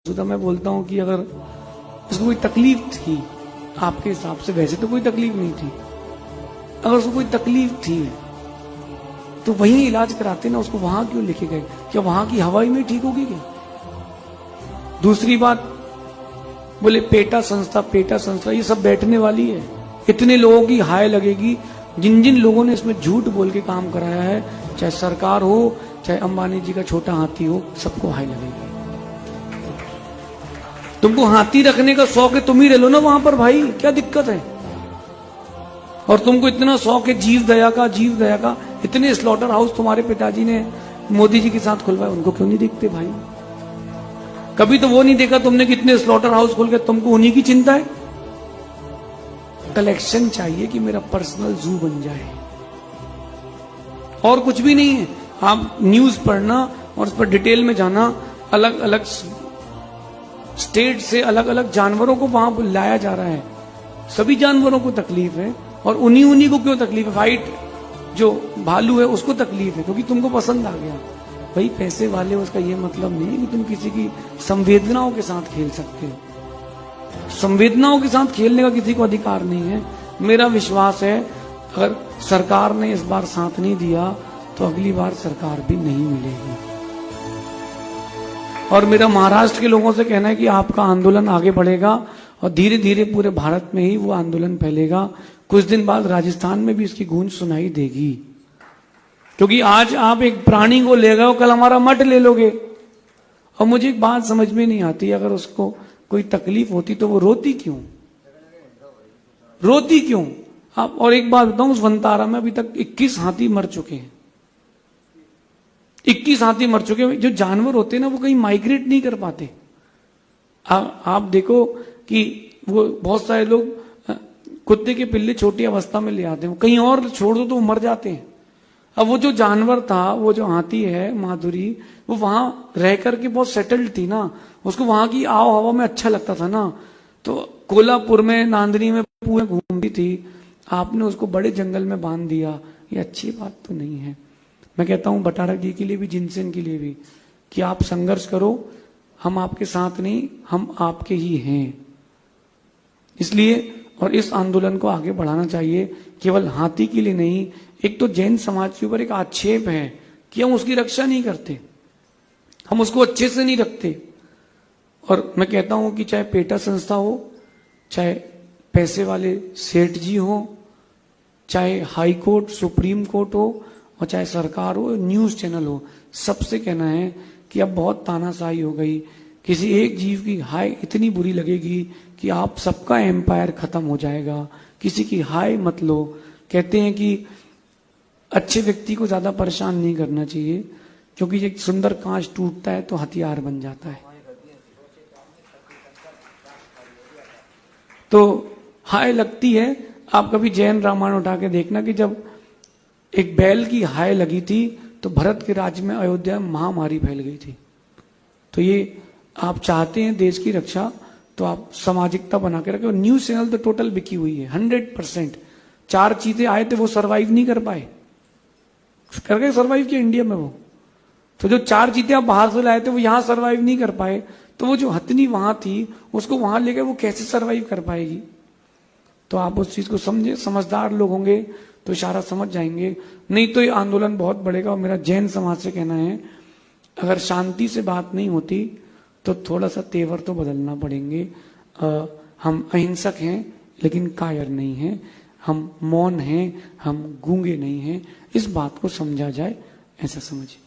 तो मैं बोलता हूं कि अगर उसको कोई तकलीफ थी आपके हिसाब से, वैसे तो कोई तकलीफ नहीं थी, अगर उसको कोई तकलीफ थी तो वहीं इलाज कराते ना, उसको वहां क्यों लेके गए? क्या वहां की हवा ही में ठीक होगी क्या? दूसरी बात, बोले पेटा संस्था ये सब बैठने वाली है। इतने लोगों की हाय लगेगी, जिन जिन लोगों ने इसमें झूठ बोल के काम कराया है, चाहे सरकार हो चाहे अंबानी जी का छोटा हाथी हो, सबको हाय लगेगी। तुमको हाथी रखने का शौक है, तुम ही रह लो ना वहां पर भाई, क्या दिक्कत है? और तुमको इतना शौक है जीव दया का, इतने स्लॉटर हाउस तुम्हारे पिताजी ने मोदी जी के साथ खुलवाए, उनको क्यों नहीं दिखते भाई? कभी तो वो नहीं देखा तुमने कितने स्लॉटर हाउस खुल गए, तुमको उन्हीं की चिंता है। कलेक्शन चाहिए कि मेरा पर्सनल जू बन जाए, और कुछ भी नहीं है। आप न्यूज पढ़ना और उस पर डिटेल में जाना, अलग अलग स्टेट से अलग अलग जानवरों को वहां लाया जा रहा है, सभी जानवरों को तकलीफ है, और उन्हीं को क्यों तकलीफ है? वाइट जो भालू है उसको तकलीफ है क्योंकि तुमको पसंद आ गया। भाई पैसे वाले, उसका ये मतलब नहीं है कि तुम किसी की संवेदनाओं के साथ खेल सकते हो। संवेदनाओं के साथ खेलने का किसी को अधिकार नहीं है। मेरा विश्वास है अगर सरकार ने इस बार साथ नहीं दिया तो अगली बार सरकार भी नहीं मिलेगी। और मेरा महाराष्ट्र के लोगों से कहना है कि आपका आंदोलन आगे बढ़ेगा और धीरे धीरे पूरे भारत में ही वो आंदोलन फैलेगा। कुछ दिन बाद राजस्थान में भी इसकी गूंज सुनाई देगी, क्योंकि आज आप एक प्राणी को ले गए हो, कल हमारा मठ ले लोगे। और मुझे एक बात समझ में नहीं आती, अगर उसको कोई तकलीफ होती तो वो रोती क्यों? आप, और एक बात बताऊं, उस वनतारा में अभी तक 21 हाथी मर चुके हैं। 21 हाथी मर चुके हैं। जो जानवर होते हैं ना, वो कहीं माइग्रेट नहीं कर पाते। आप देखो कि वो बहुत सारे लोग कुत्ते के पिल्ले छोटी अवस्था में ले आते हैं, कहीं और छोड़ दो तो वो मर जाते हैं। अब वो जो जानवर था, वो जो हाथी है माधुरी, वो वहां रह करके बहुत सेटल्ड थी ना, उसको वहां की आओ हवा में अच्छा लगता था ना, तो कोल्हापुर में, नांदनी में पूरे घूमती थी। आपने उसको बड़े जंगल में बांध दिया, ये अच्छी बात तो नहीं है। मैं कहता हूं बटारा जी के लिए भी, जिनसेन के लिए भी, कि आप संघर्ष करो, हम आपके साथ नहीं, हम आपके ही हैं। इसलिए और इस आंदोलन को आगे बढ़ाना चाहिए, केवल हाथी के लिए नहीं। एक तो जैन समाज के ऊपर एक आक्षेप है कि हम उसकी रक्षा नहीं करते, हम उसको अच्छे से नहीं रखते। और मैं कहता हूं कि चाहे पेटा संस्था हो, चाहे पैसे वाले सेठ जी हो, चाहे हाई कोर्ट सुप्रीम कोर्ट हो, और चाहे सरकार हो, न्यूज चैनल हो, सबसे कहना है कि अब बहुत तानाशाही हो गई। किसी एक जीव की हाय इतनी बुरी लगेगी कि आप सबका एम्पायर खत्म हो जाएगा। किसी की हाय मत लो। कहते हैं कि अच्छे व्यक्ति को ज्यादा परेशान नहीं करना चाहिए, क्योंकि एक सुंदर कांच टूटता है तो हथियार बन जाता है। तो हाय लगती है। आप कभी जैन रामायण उठा के देखना कि जब एक बैल की हाय लगी थी तो भरत के राज्य में, अयोध्या में महामारी फैल गई थी। तो ये आप चाहते हैं देश की रक्षा, तो आप सामाजिकता बना के रखें। न्यूज चैनल तो टोटल बिकी हुई है 100%। 4 चीते आए थे, वो सरवाइव नहीं कर पाए, करके सरवाइव किया इंडिया में वो। तो जो 4 चीते आप बाहर से लाए थे वो यहां सरवाइव नहीं कर पाए, तो वो जो हथनी वहां थी उसको वहां लेकर वो कैसे सरवाइव कर पाएगी? तो आप उस चीज को समझे, समझदार लोग होंगे तो इशारा समझ जाएंगे, नहीं तो ये आंदोलन बहुत बढ़ेगा। और मेरा जैन समाज से कहना है, अगर शांति से बात नहीं होती तो थोड़ा सा तेवर तो बदलना पड़ेंगे। हम अहिंसक हैं लेकिन कायर नहीं हैं, हम मौन हैं, हम गूंगे नहीं हैं। इस बात को समझा जाए, ऐसा समझिए।